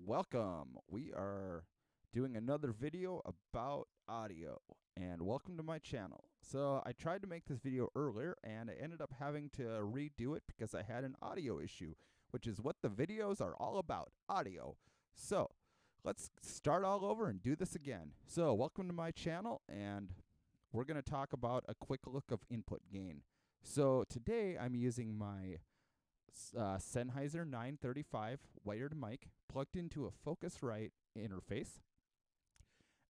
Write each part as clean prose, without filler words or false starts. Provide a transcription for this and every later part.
Welcome. We are doing another video about audio, and welcome to my channel. So I tried to make this video earlier and I ended up having to redo it because I had an audio issue, which is what the videos are all about, audio. So let's start all over and do this again. So welcome to my channel, and we're going to talk about a quick look of input gain. So today I'm using my Sennheiser 935 wired mic plugged into a Focusrite interface.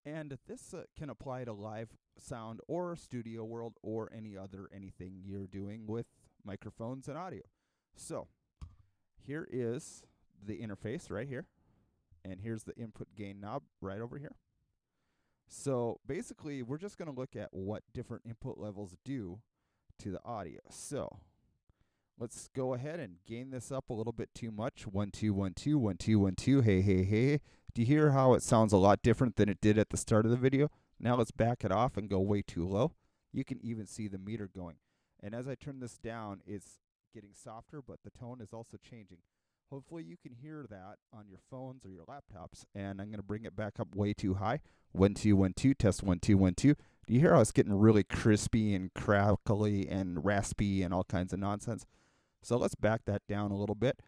And this can apply to live sound or studio world or anything you're doing with microphones and audio. So here is the interface right here. And here's the input gain knob right over here. So basically, we're just going to look at what different input levels do to the audio. So let's go ahead and gain this up a little bit too much. 1 2 1 2 1 2 1 2. Hey hey hey. Do you hear how it sounds a lot different than it did at the start of the video? Now let's back it off and go way too low. You can even see the meter going. And as I turn this down, it's getting softer, but the tone is also changing. Hopefully you can hear that on your phones or your laptops. And I'm going to bring it back up way too high. 1 2 1 2. Test 1 2 1 2. Do you hear how it's getting really crispy and crackly and raspy and all kinds of nonsense? So let's back that down a little bit.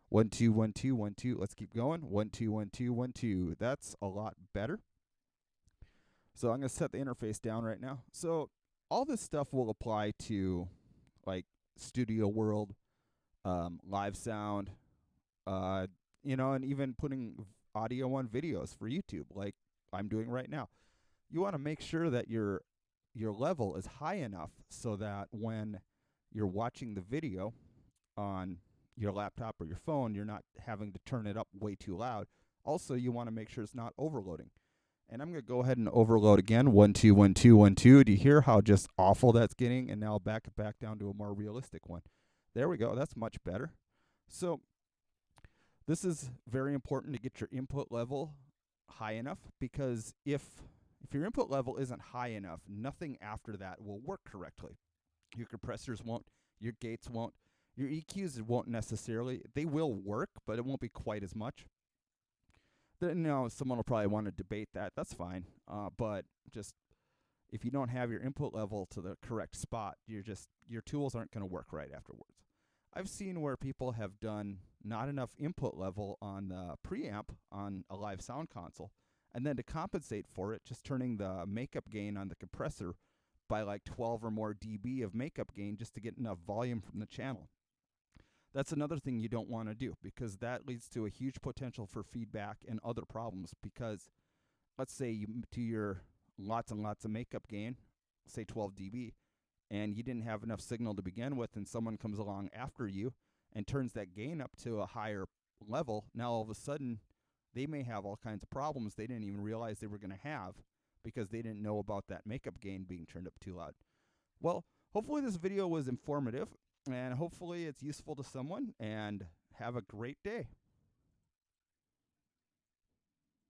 1 2 1 2 1 2. Let's keep going. 1 2 1 2 1 2. That's a lot better. So I'm going to set the interface down right now. So all this stuff will apply to like studio world, live sound, and even putting audio on videos for YouTube like I'm doing right now. You want to make sure that your level is high enough so that when you're watching the video on your laptop or your phone, you're not having to turn it up way too loud. Also, you want to make sure it's not overloading. And I'm going to go ahead and overload again. 1 2 1 2 1 2. Do you hear how just awful that's getting? And now I'll back it back down to a more realistic one. There we go. That's much better. So this is very important to get your input level high enough, because if your input level isn't high enough, nothing after that will work correctly. Your compressors won't, your gates won't, your EQs won't necessarily. They will work, but it won't be quite as much. Then, someone will probably want to debate that. That's fine. But just if you don't have your input level to the correct spot, your tools aren't going to work right afterwards. I've seen where people have done not enough input level on the preamp on a live sound console, and then to compensate for it, just turning the makeup gain on the compressor by like 12 or more dB of makeup gain just to get enough volume from the channel. That's another thing you don't want to do, because that leads to a huge potential for feedback and other problems. Because let's say you do your lots and lots of makeup gain, say 12 dB, and you didn't have enough signal to begin with, and someone comes along after you and turns that gain up to a higher level. Now all of a sudden they may have all kinds of problems they didn't even realize they were going to have, because they didn't know about that makeup gain being turned up too loud. Well, hopefully this video was informative, and hopefully it's useful to someone, and have a great day.